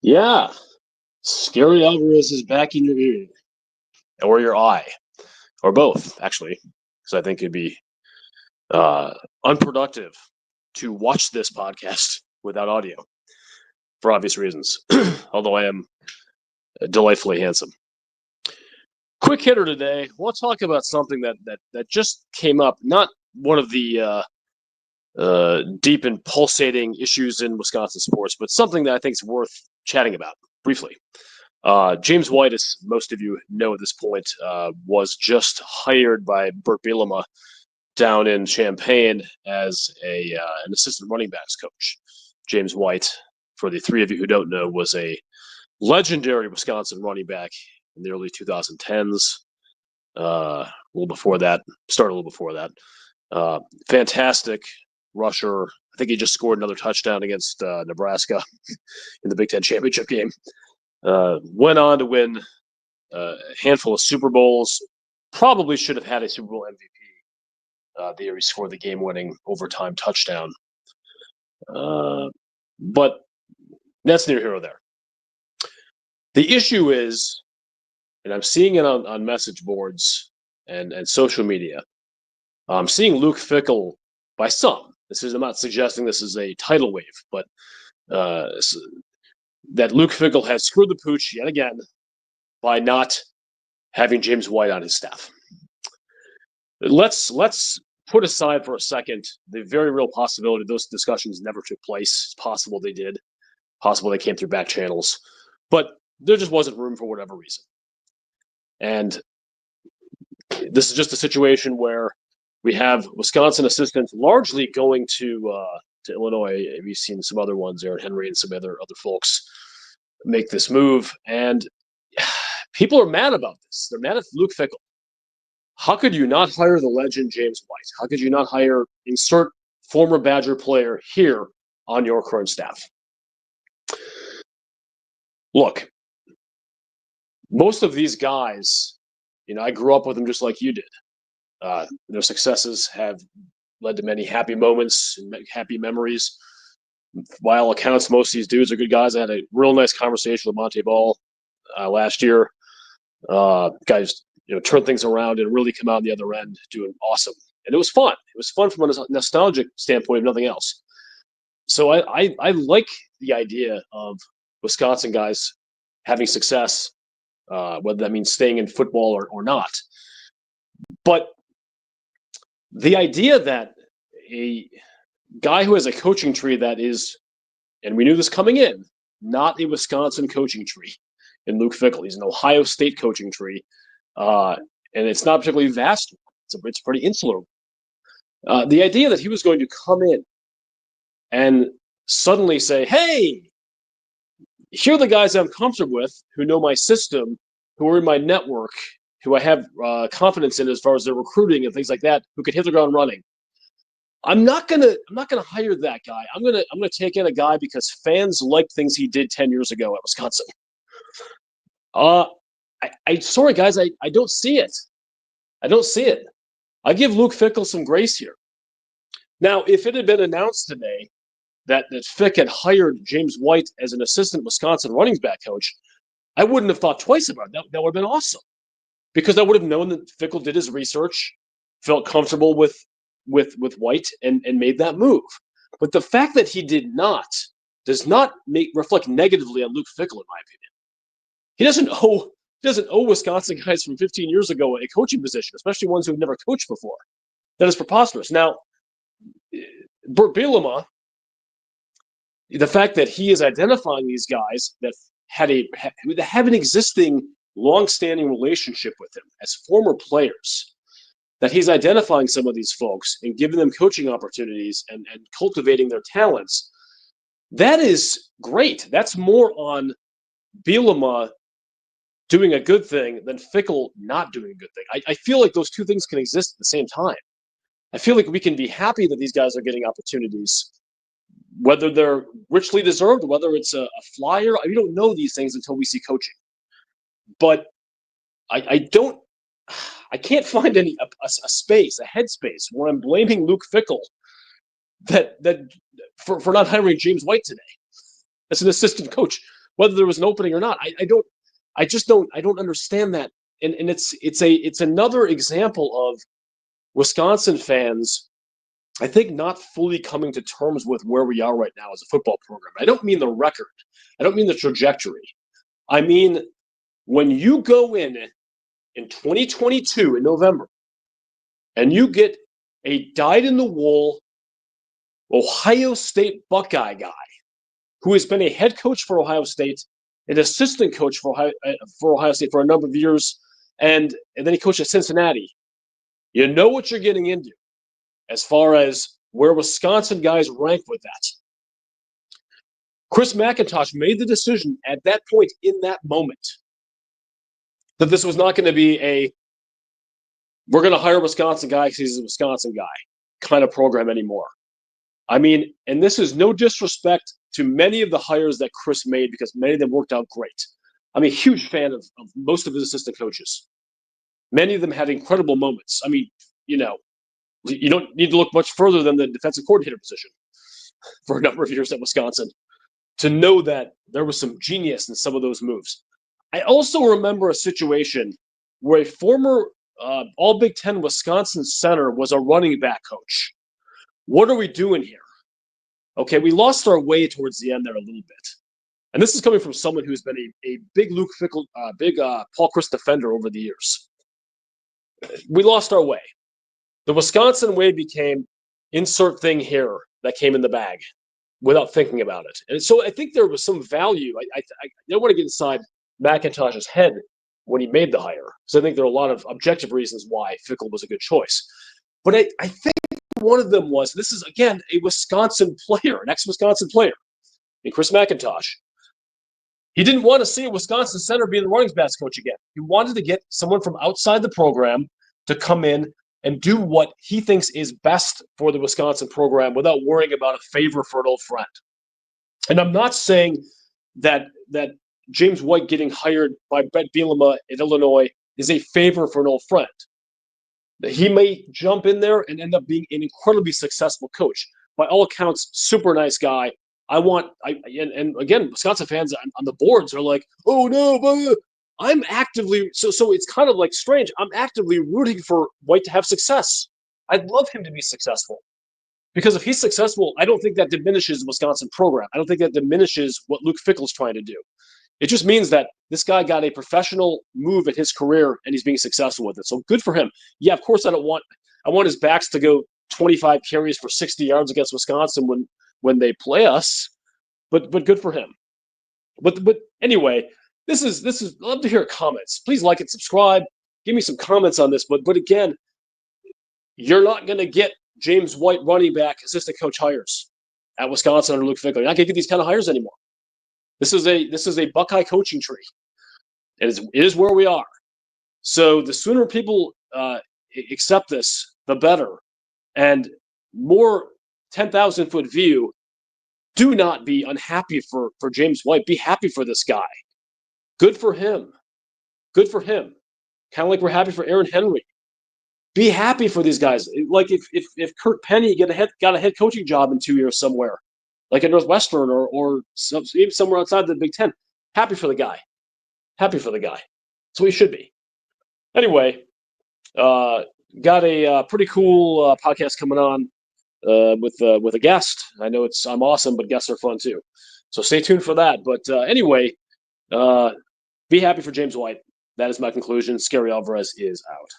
Yeah, Scary Alvarez is back in your ear or your eye, or both, actually, because I think it'd be uh, unproductive to watch this podcast without audio for obvious reasons. Although I am delightfully handsome. Quick hitter today. We'll talk about something that just came up. Not one of the deep and pulsating issues in Wisconsin sports, but something that I think is worth chatting about briefly. James White, as most of you know at this point, was just hired by Bielema down in Champaign as an assistant running backs coach. James White, for the three of you who don't know, was a legendary Wisconsin running back in the early 2010s. A little before that, started a little before that. Fantastic rusher. I think he just scored another touchdown against Nebraska in the Big Ten championship game. Went on to win a handful of Super Bowls. Probably should have had a Super Bowl MVP the year he scored the game-winning overtime touchdown. But that's neither here nor there. The issue is, and I'm seeing it on message boards and social media, I'm seeing Luke Fickell by some. I'm not suggesting this is a tidal wave, but that Luke Fickell has screwed the pooch yet again by not having James White on his staff. Let's put aside for a second the very real possibility those discussions never took place. It's possible they did. Possible they came through back channels. But there just wasn't room for whatever reason. And this is just a situation where we have Wisconsin assistants largely going to Illinois. We've seen some other ones, Aaron Henry and some other folks, make this move. And people are mad about this. They're mad at Luke Fickell. How could you not hire the legend James White? How could you not insert former Badger player here on your current staff? Look, most of these guys, I grew up with them just like you did. Their successes have led to many happy moments and happy memories. By all accounts, most of these dudes are good guys. I had a real nice conversation with Monte Ball last year. Guys, turn things around and really come out on the other end doing awesome. And it was fun. It was fun from a nostalgic standpoint, if nothing else. So I like the idea of Wisconsin guys having success, whether that means staying in football or not. But the idea that a guy who has a coaching tree that is, and we knew this coming in, not a Wisconsin coaching tree in Luke Fickell. He's an Ohio State coaching tree, and it's not particularly vast. It's pretty insular. The idea that he was going to come in and suddenly say, hey, here are the guys I'm comfortable with, who know my system, who are in my network, who I have confidence in as far as their recruiting and things like that, who could hit the ground running. I'm not gonna hire that guy. I'm gonna take in a guy because fans like things he did 10 years ago at Wisconsin. Sorry guys, I don't see it. I don't see it. I give Luke Fickell some grace here. Now, if it had been announced today that Fick had hired James White as an assistant Wisconsin running back coach, I wouldn't have thought twice about it. That would have been awesome, because I would have known that Fickell did his research, felt comfortable with White, and made that move. But the fact that he did not does not reflect negatively on Luke Fickell, in my opinion. He doesn't owe Wisconsin guys from 15 years ago a coaching position, especially ones who've never coached before. That is preposterous. Now, Bielema, the fact that he is identifying these guys that have an existing long-standing relationship with him as former players, that he's identifying some of these folks and giving them coaching opportunities and cultivating their talents, that is great. That's more on Bielema doing a good thing than Fickell not doing a good thing. I feel like those two things can exist at the same time. I feel like we can be happy that these guys are getting opportunities, whether they're richly deserved, whether it's a flyer. We don't know these things until we see coaching. But I can't find a space, a headspace where I'm blaming Luke Fickell for not hiring James White today as an assistant coach. whether there was an opening or not. I just don't understand that. And it's another example of Wisconsin fans, I think, not fully coming to terms with where we are right now as a football program. I don't mean the record. I don't mean the trajectory. I mean, when you go in 2022 in November and you get a dyed-in-the-wool Ohio State Buckeye guy who has been a head coach for Ohio State, an assistant coach for Ohio State for a number of years, and then he coached at Cincinnati, you know what you're getting into as far as where Wisconsin guys rank with that. Chris McIntosh made the decision at that point in that moment that this was not going to be we're going to hire a Wisconsin guy because he's a Wisconsin guy kind of program anymore. I mean, and this is no disrespect to many of the hires that Chris made because many of them worked out great. I'm a huge fan of most of his assistant coaches. Many of them had incredible moments. I mean, you don't need to look much further than the defensive coordinator position for a number of years at Wisconsin to know that there was some genius in some of those moves. I also remember a situation where a former All Big Ten Wisconsin center was a running back coach. What are we doing here? Okay, we lost our way towards the end there a little bit. And this is coming from someone who's been a big Luke Fickell, big Paul Chryst defender over the years. We lost our way. The Wisconsin way became insert thing here that came in the bag without thinking about it. And so I think there was some value. I don't want to get inside McIntosh's head when he made the hire. So I think there are a lot of objective reasons why Fickell was a good choice. But I think one of them was, this is, again, a Wisconsin player, an ex-Wisconsin player, in Chris McIntosh. He didn't want to see a Wisconsin center being the running backs coach again. He wanted to get someone from outside the program to come in and do what he thinks is best for the Wisconsin program without worrying about a favor for an old friend. And I'm not saying that James White getting hired by Brett Bielema in Illinois is a favor for an old friend. He may jump in there and end up being an incredibly successful coach. By all accounts, super nice guy. And again, Wisconsin fans on the boards are like, oh no, but I'm actively, so it's kind of like strange. I'm actively rooting for White to have success. I'd love him to be successful. Because if he's successful, I don't think that diminishes the Wisconsin program. I don't think that diminishes what Luke Fickell's trying to do. It just means that this guy got a professional move in his career and he's being successful with it. So good for him. Yeah, of course I want his backs to go 25 carries for 60 yards against Wisconsin when they play us. But good for him. But anyway, this is I'd love to hear comments. Please like and subscribe. Give me some comments on this. But again, you're not going to get James White running back assistant coach hires at Wisconsin under Luke Fickell. You're not going to get these kind of hires anymore. This is a Buckeye coaching tree. It is where we are. So the sooner people accept this, the better. And more 10,000-foot view, do not be unhappy for James White. Be happy for this guy. Good for him. Good for him. Kind of like we're happy for Aaron Henry. Be happy for these guys. Like if Kirk Penny got a head coaching job in 2 years somewhere, like at Northwestern or even somewhere outside the Big Ten, happy for the guy. Happy for the guy. That's what he should be. Anyway, got a pretty cool podcast coming on with a guest. I know I'm awesome, but guests are fun too. So stay tuned for that. But anyway, be happy for James White. That is my conclusion. Scary Alvarez is out.